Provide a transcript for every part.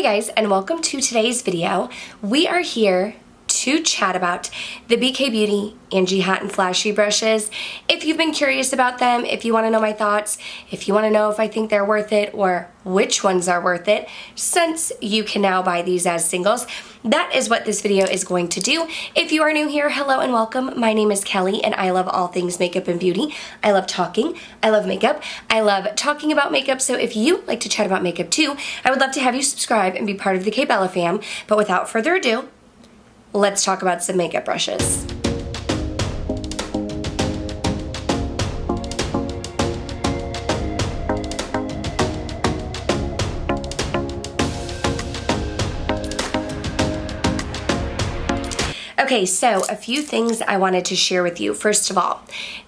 Hey guys, and welcome to today's video. We are here to chat about the BK Beauty Angie Hot and Flashy brushes. If you've been curious about them, if you want to know my thoughts, if you want to know if I think they're worth it or which ones are worth it, since you can now buy these as singles, that is what this video is going to do. If you are new here, hello and welcome. My name is Kelly and I love all things makeup and beauty. I love talking, I love makeup, I love talking about makeup, so if you like to chat about makeup too, I would love to have you subscribe and be part of the K-Bella fam. But without further ado, let's talk about some makeup brushes. Okay, so a few things I wanted to share with you. First of all,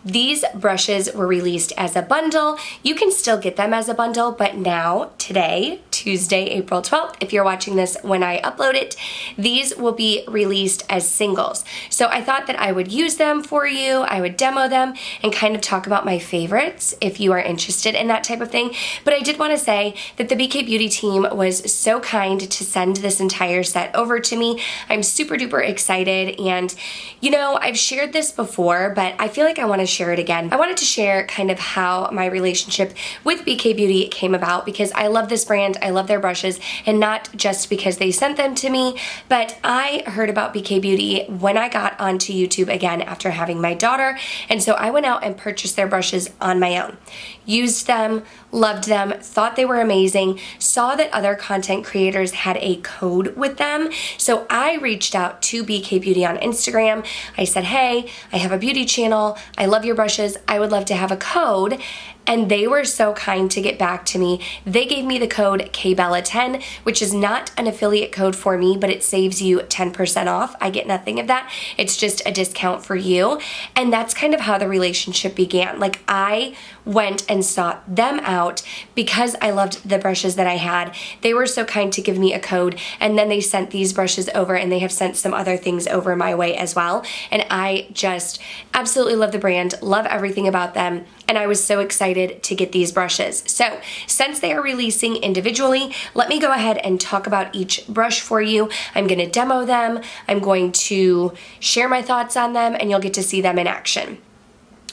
these brushes were released as a bundle. You can still get them as a bundle, but now, today, Tuesday, April 12th, if you're watching this when I upload it, these will be released as singles. So I thought that I would use them for you, I would demo them, and kind of talk about my favorites if you are interested in that type of thing. But I did want to say that the BK Beauty team was so kind to send this entire set over to me. I'm super duper excited. And you know, I've shared this before, but I feel like I want to share it again. I wanted to share kind of how my relationship with BK Beauty came about, because I love this brand, I love their brushes, and not just because they sent them to me, but I heard about BK Beauty when I got onto YouTube again after having my daughter, and so I went out and purchased their brushes on my own. Used them, loved them, thought they were amazing, saw that other content creators had a code with them, so I reached out to BK Beauty on Instagram. I said, hey, I have a beauty channel, I love your brushes, I would love to have a code. And they were so kind to get back to me. They gave me the code KBella10, which is not an affiliate code for me, but it saves you 10% off. I get nothing of that. It's just a discount for you. And that's kind of how the relationship began. Like, I went and sought them out because I loved the brushes that I had. They were so kind to give me a code, and then they sent these brushes over, and they have sent some other things over my way as well. And I just absolutely love the brand, love everything about them, and I was so excited to get these brushes. So since they are releasing individually, let me go ahead and talk about each brush for you. I'm going to demo them, I'm going to share my thoughts on them, and you'll get to see them in action.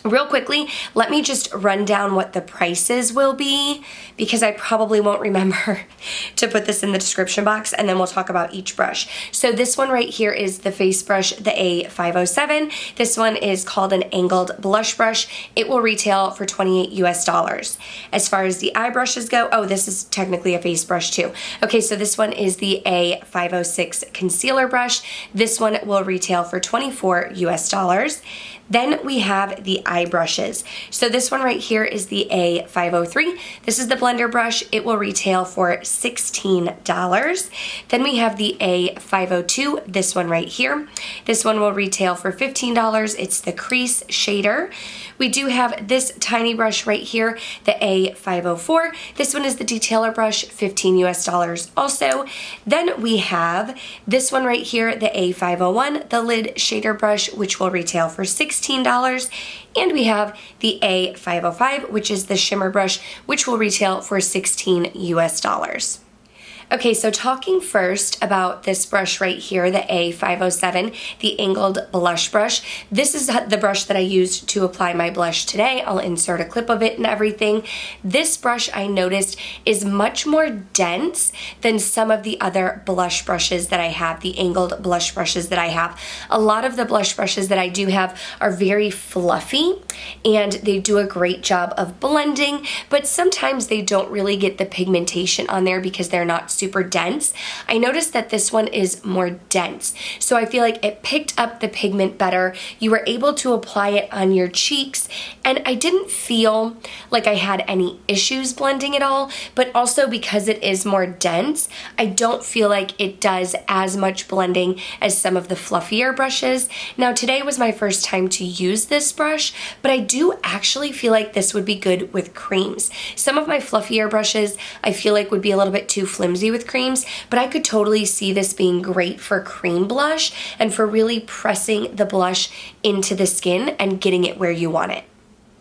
Real quickly, let me just run down what the prices will be, because I probably won't remember to put this in the description box, and then we'll talk about each brush. So this one right here is the face brush, the A507. This one is called an angled blush brush. It will retail for $28 US. As far as the eye brushes go, oh, this is technically a face brush too. Okay, so this one is the A506 concealer brush. This one will retail for $24 US. Then we have the eye brushes. So this one right here is the A503. This is the blender brush. It will retail for $16. Then we have the A502, this one right here. This one will retail for $15. It's the crease shader. We do have this tiny brush right here, the A504. This one is the detailer brush, $15 US also. Then we have this one right here, the A501, the lid shader brush, which will retail for $16. And we have the A505, which is the shimmer brush, which will retail for $16 US. Okay, so talking first about this brush right here, the A507, the angled blush brush. This is the brush that I used to apply my blush today. I'll insert a clip of it and everything. This brush, I noticed, is much more dense than some of the other blush brushes that I have, the angled blush brushes that I have. A lot of the blush brushes that I do have are very fluffy, and they do a great job of blending, but sometimes they don't really get the pigmentation on there because they're not super dense. I noticed that this one is more dense, so I feel like it picked up the pigment better. You were able to apply it on your cheeks, and I didn't feel like I had any issues blending it all, but also because it is more dense, I don't feel like it does as much blending as some of the fluffier brushes. Now, today was my first time to use this brush, but I do actually feel like this would be good with creams. Some of my fluffier brushes I feel like would be a little bit too flimsy with creams, but I could totally see this being great for cream blush and for really pressing the blush into the skin and getting it where you want it.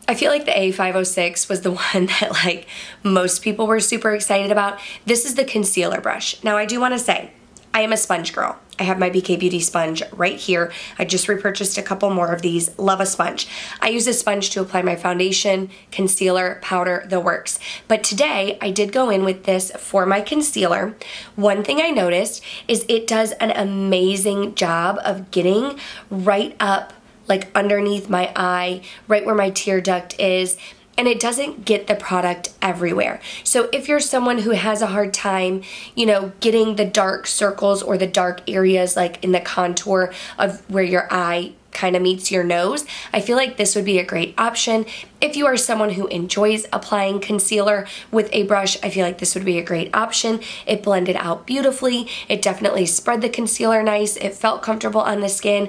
I feel like the A506 was the one that like most people were super excited about. This is the concealer brush. Now I do want to say, I am a sponge girl. I have my BK Beauty sponge right here. I just repurchased a couple more of these. Love a sponge. I use a sponge to apply my foundation, concealer, powder, the works. But today I did go in with this for my concealer. One thing I noticed is it does an amazing job of getting right up like underneath my eye, right where my tear duct is, and it doesn't get the product everywhere. So if you're someone who has a hard time, you know, getting the dark circles or the dark areas like in the contour of where your eye kind of meets your nose, I feel like this would be a great option. If you are someone who enjoys applying concealer with a brush, I feel like this would be a great option. It blended out beautifully. It definitely spread the concealer nice. It felt comfortable on the skin.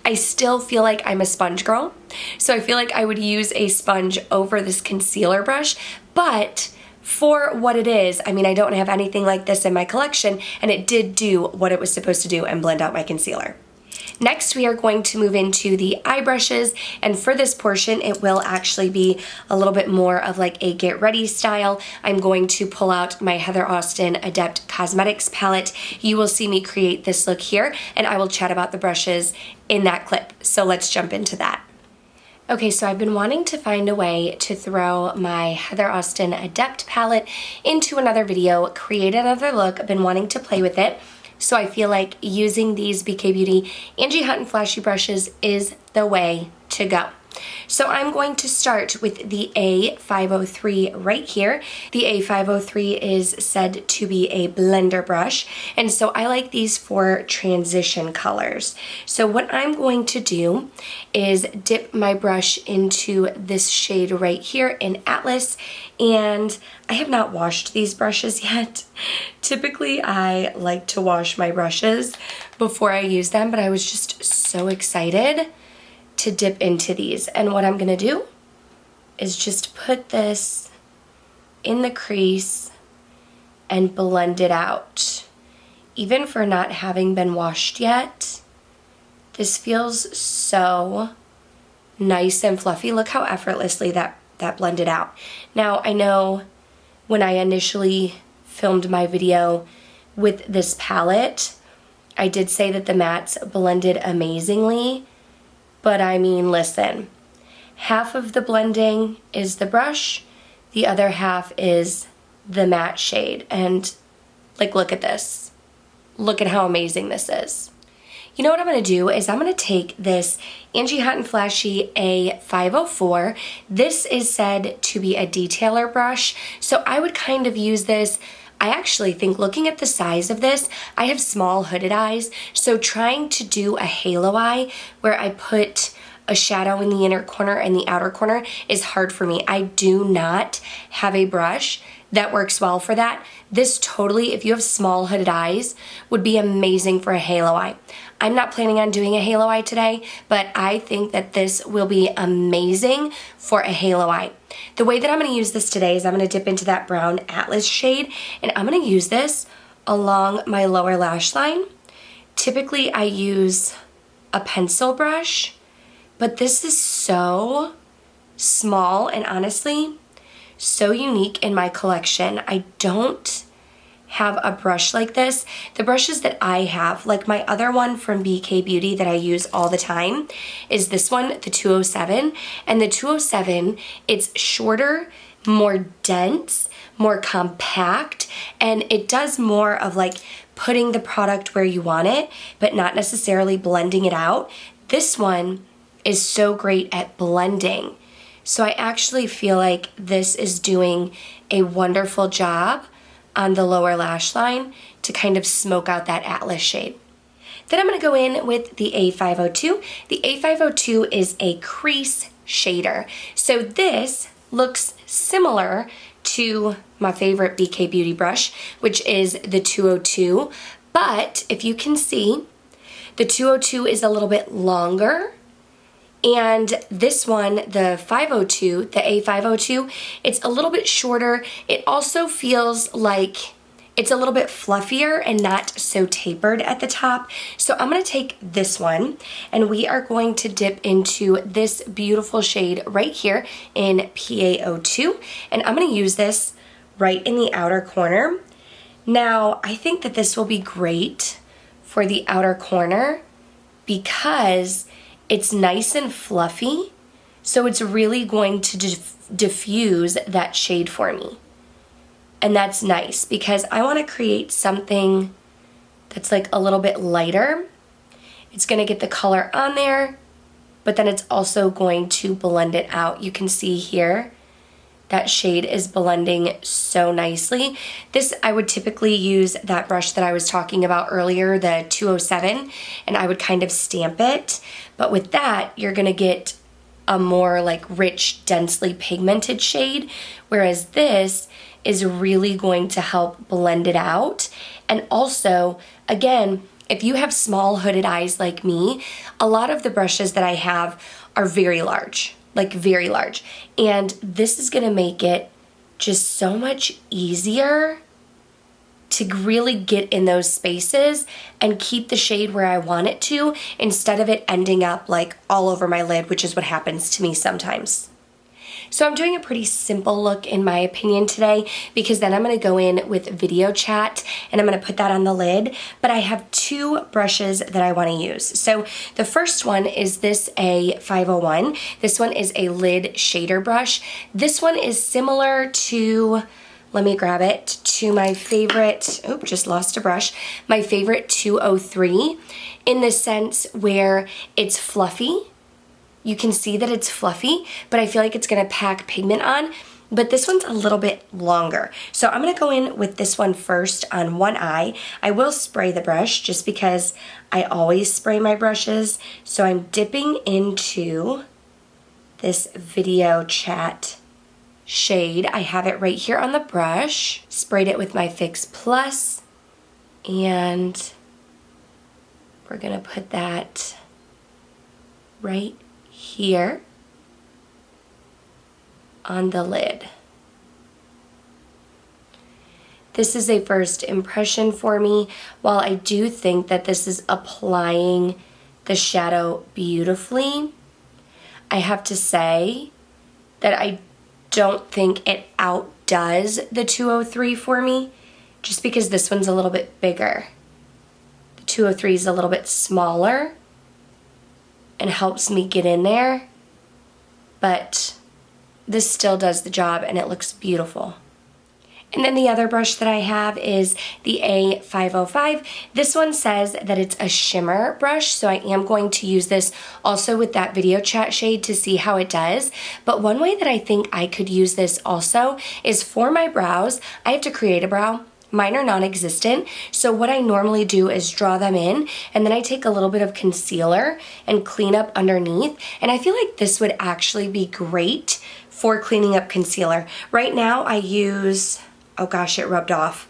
I still feel like I'm a sponge girl, so I feel like I would use a sponge over this concealer brush, but for what it is, I mean, I don't have anything like this in my collection, and it did do what it was supposed to do and blend out my concealer. Next, we are going to move into the eye brushes, and for this portion, it will actually be a little bit more of like a get ready style. I'm going to pull out my Heather Austin Adept Cosmetics palette. You will see me create this look here, and I will chat about the brushes in that clip. So let's jump into that. Okay, so I've been wanting to find a way to throw my Heather Austin Adept palette into another video, create another look. I've been wanting to play with it. So I feel like using these BK Beauty Angie Hot and Flashy brushes is the way to go. So I'm going to start with the A503 right here. The A503 is said to be a blender brush, and so I like these for transition colors. So what I'm going to do is dip my brush into this shade right here in Atlas, and I have not washed these brushes yet. Typically I like to wash my brushes before I use them, but I was just so excited to dip into these. And what I'm gonna do is just put this in the crease and blend it out. Even for not having been washed yet, this feels so nice and fluffy. Look how effortlessly that blended out. Now, I know when I initially filmed my video with this palette, I did say that the mattes blended amazingly, but I mean, listen, half of the blending is the brush, the other half is the matte shade, and like, look at this. Look at how amazing this is. You know what I'm going to do is I'm going to take this Angie Hot and Flashy A504. This is said to be a detailer brush, so I would kind of use this. I actually think, looking at the size of this, I have small hooded eyes, so trying to do a halo eye where I put a shadow in the inner corner and the outer corner is hard for me. I do not have a brush that works well for that. This totally, if you have small hooded eyes, would be amazing for a halo eye. I'm not planning on doing a halo eye today, but I think that this will be amazing for a halo eye. The way that I'm going to use this today is I'm going to dip into that brown Atlas shade, and I'm going to use this along my lower lash line. Typically I use a pencil brush, but this is so small and honestly so unique in my collection. I don't have a brush like this. The brushes that I have, like my other one from BK Beauty that I use all the time, is this one, the 207. And the 207, it's shorter, more dense, more compact, and it does more of like putting the product where you want it, but not necessarily blending it out. This one is so great at blending. So I actually feel like this is doing a wonderful job on the lower lash line to kind of smoke out that Atlas shade. Then I'm going to go in with the A502. The A502 is a crease shader. So this looks similar to my favorite BK Beauty brush, which is the 202. But if you can see, the 202 is a little bit longer. And this one, the 502, the A502, it's a little bit shorter. It also feels like it's a little bit fluffier and not so tapered at the top. So I'm gonna take this one and we are going to dip into this beautiful shade right here in PaO2. And I'm gonna use this right in the outer corner. Now, I think that this will be great for the outer corner because it's nice and fluffy. So it's really going to diffuse that shade for me. And that's nice because I want to create something that's like a little bit lighter. It's going to get the color on there, but then it's also going to blend it out. You can see here that shade is blending so nicely. This, I would typically use that brush that I was talking about earlier, the 207, and I would kind of stamp it. But with that, you're going to get a more like rich, densely pigmented shade, whereas this is really going to help blend it out. And also, again, if you have small hooded eyes like me, a lot of the brushes that I have are very large, like very large. And this is gonna make it just so much easier to really get in those spaces and keep the shade where I want it to, instead of it ending up like all over my lid, which is what happens to me sometimes. So I'm doing a pretty simple look in my opinion today, because then I'm going to go in with video chat and I'm going to put that on the lid. But I have two brushes that I want to use. So the first one is this A501. This one is a lid shader brush. This one is similar to, let me grab it, to my favorite, oh, just lost a brush, my favorite 203, in the sense where it's fluffy. You can see that it's fluffy, but I feel like it's gonna pack pigment on, but this one's a little bit longer. So I'm gonna go in with this one first on one eye. I will spray the brush just because I always spray my brushes. So I'm dipping into this video chat shade. I have it right here on the brush. Sprayed it with my Fix Plus, and we're gonna put that right here on the lid. This is a first impression for me. While I do think that this is applying the shadow beautifully, I have to say that I don't think it outdoes the 203 for me, just because this one's a little bit bigger. The 203 is a little bit smaller and helps me get in there, but this still does the job and it looks beautiful. And then the other brush that I have is the A505. This one says that it's a shimmer brush, so I am going to use this also with that video chat shade to see how it does. But one way that I think I could use this also is for my brows. I have to create a brow. Mine are non-existent, so what I normally do is draw them in, and then I take a little bit of concealer and clean up underneath, and I feel like this would actually be great for cleaning up concealer. Right now I use, oh gosh, it rubbed off.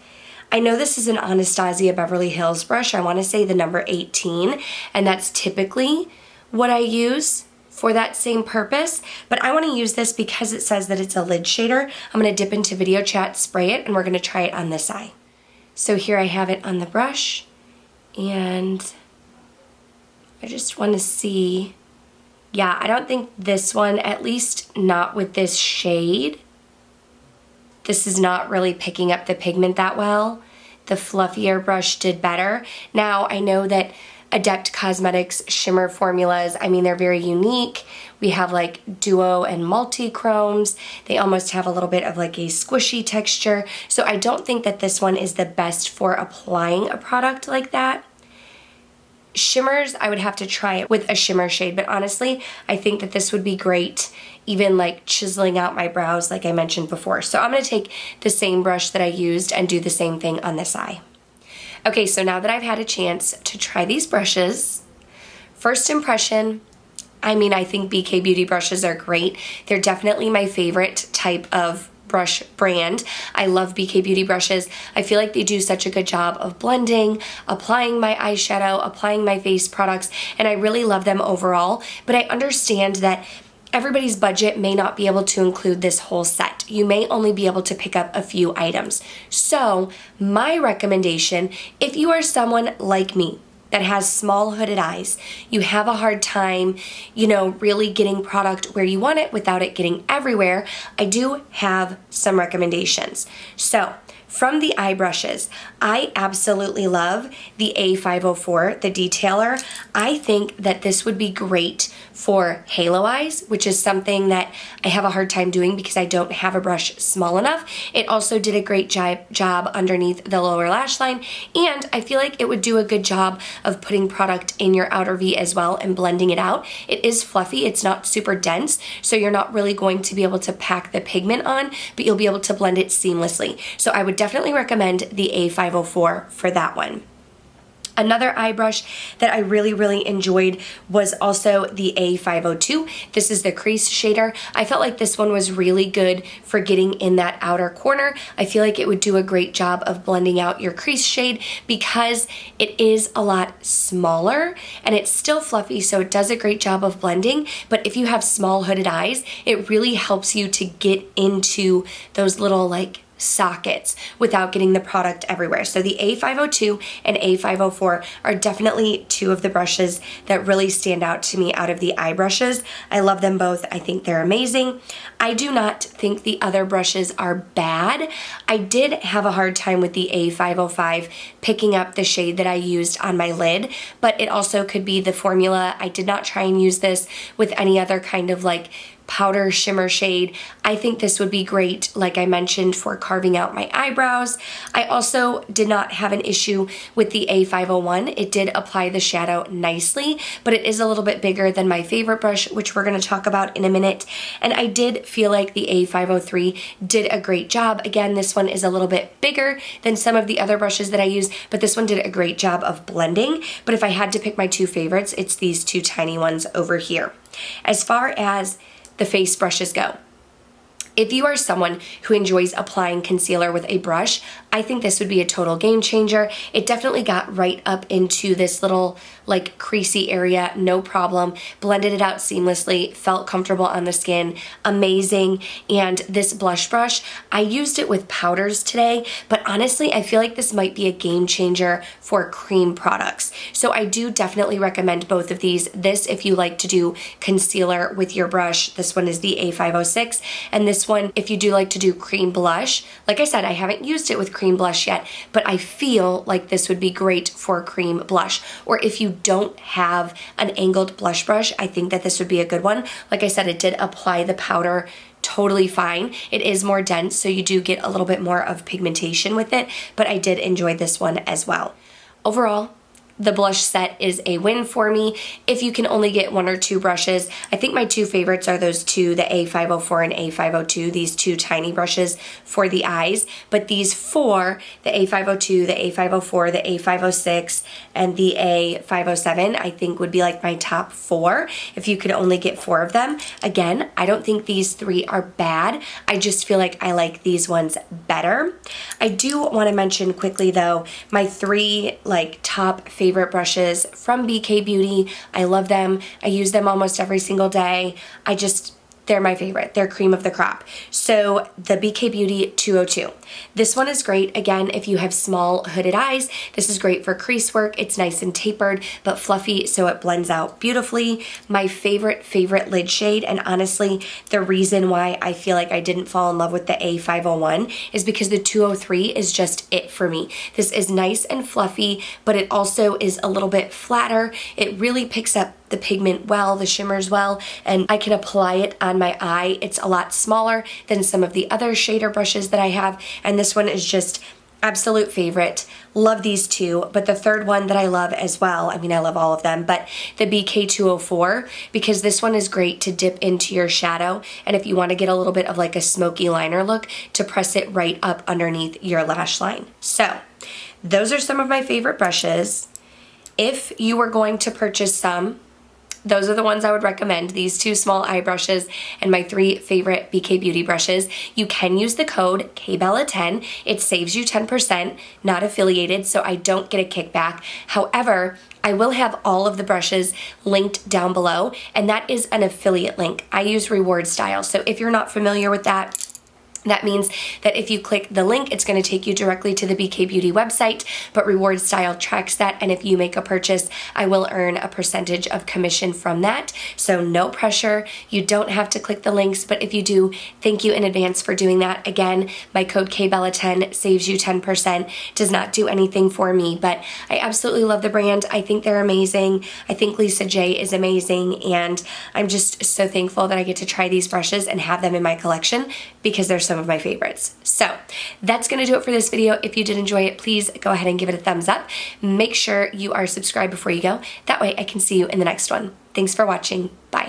I know this is an Anastasia Beverly Hills brush. I want to say the number 18, and that's typically what I use for that same purpose, but I want to use this because it says that it's a lid shader. I'm going to dip into video chat, spray it, and we're going to try it on this eye. So here I have it on the brush, and I just want to see, yeah, I don't think this one, at least not with this shade, this is not really picking up the pigment that well. The fluffier brush did better. Now I know that Adept Cosmetics shimmer formulas, I mean, they're very unique. We have like duo and multi-chromes. They almost have a little bit of like a squishy texture. So I don't think that this one is the best for applying a product like that. Shimmers, I would have to try it with a shimmer shade, but honestly, I think that this would be great even like chiseling out my brows like I mentioned before. So I'm gonna take the same brush that I used and do the same thing on this eye. Okay, so now that I've had a chance to try these brushes, first impression, I mean, I think BK Beauty brushes are great. They're definitely my favorite type of brush brand. I love BK Beauty brushes. I feel like they do such a good job of blending, applying my eyeshadow, applying my face products, and I really love them overall. But I understand that everybody's budget may not be able to include this whole set. You may only be able to pick up a few items. So my recommendation, if you are someone like me that has small hooded eyes, you have a hard time, really getting product where you want it without it getting everywhere, I do have some recommendations. So from the eye brushes, I absolutely love the A504, the detailer. I think that this would be great for halo eyes, which is something that I have a hard time doing because I don't have a brush small enough. It also did a great job underneath the lower lash line, and I feel like it would do a good job of putting product in your outer V as well and blending it out. It is fluffy, it's not super dense, so you're not really going to be able to pack the pigment on, but you'll be able to blend it seamlessly. So I would definitely recommend the A504 for that one. Another eye brush that I really enjoyed was also the A502. This is the crease shader. I felt like this one was really good for getting in that outer corner. I feel like it would do a great job of blending out your crease shade because it is a lot smaller and it's still fluffy, so it does a great job of blending. But if you have small hooded eyes, it really helps you to get into those little sockets without getting the product everywhere. So the A502 and A504 are definitely two of the brushes that really stand out to me out of the eye brushes. I love them both. I think they're amazing. I do not think the other brushes are bad. I did have a hard time with the A505 picking up the shade that I used on my lid, but it also could be the formula. I did not try and use this with any other kind of powder shimmer shade. I think this would be great, like I mentioned, for carving out my eyebrows. I also did not have an issue with the A501. It did apply the shadow nicely, but it is a little bit bigger than my favorite brush, which we're going to talk about in a minute. And I did feel like the A503 did a great job. Again, this one is a little bit bigger than some of the other brushes that I use, but this one did a great job of blending. But if I had to pick my two favorites, it's these two tiny ones over here. As far as the face brushes go, if you are someone who enjoys applying concealer with a brush, I think this would be a total game changer. It definitely got right up into this little creasy area, no problem. Blended it out seamlessly, felt comfortable on the skin, amazing. And this blush brush, I used it with powders today, but honestly, I feel like this might be a game changer for cream products. So I do definitely recommend both of these. This, if you like to do concealer with your brush, this one is the A506, and this one, if you do like to do cream blush, like I said, I haven't used it with cream blush yet, but I feel like this would be great for cream blush. Or if you don't have an angled blush brush, I think that this would be a good one. Like I said, it did apply the powder totally fine. It is more dense, so you do get a little bit more of pigmentation with it, but I did enjoy this one as well. Overall, the blush set is a win for me. If you can only get one or two brushes, I think my two favorites are those two, the A504 and A502, these two tiny brushes for the eyes. But these four, the A502, the A504, the A506, and the A507, I think would be my top four if you could only get four of them. Again, I don't think these three are bad. I just feel like I like these ones better. I do want to mention quickly though, my three top favorite brushes from BK Beauty. I love them. I use them almost every single day. They're my favorite. They're cream of the crop. So the BK Beauty 202. This one is great. Again, if you have small hooded eyes, this is great for crease work. It's nice and tapered, but fluffy, so it blends out beautifully. My favorite lid shade, and honestly, the reason why I feel like I didn't fall in love with the A501 is because the 203 is just it for me. This is nice and fluffy, but it also is a little bit flatter. It really picks up the pigment well, the shimmers well, and I can apply it on my eye. It's a lot smaller than some of the other shader brushes that I have, and this one is just absolute favorite. Love these two, but the third one that I love as well, I love all of them, but the BK204, because this one is great to dip into your shadow, and if you want to get a little bit of a smoky liner look, to press it right up underneath your lash line. So those are some of my favorite brushes. If you were going to purchase some, those are the ones I would recommend. These 2 small eye brushes and my 3 favorite BK Beauty brushes. You can use the code KBELLA10. It saves you 10%, not affiliated, so I don't get a kickback. However, I will have all of the brushes linked down below, and that is an affiliate link. I use Reward Style, so if you're not familiar with that means that if you click the link, it's going to take you directly to the BK Beauty website, but Reward Style tracks that, and if you make a purchase, I will earn a percentage of commission from that. So no pressure. You don't have to click the links, but if you do, thank you in advance for doing that. Again, my code KBELLA10 saves you 10%. Does not do anything for me, but I absolutely love the brand. I think they're amazing. I think Lisa J is amazing, and I'm just so thankful that I get to try these brushes and have them in my collection because they're some of my favorites. So that's going to do it for this video. If you did enjoy it, please go ahead and give it a thumbs up. Make sure you are subscribed before you go. That way I can see you in the next one. Thanks for watching. Bye.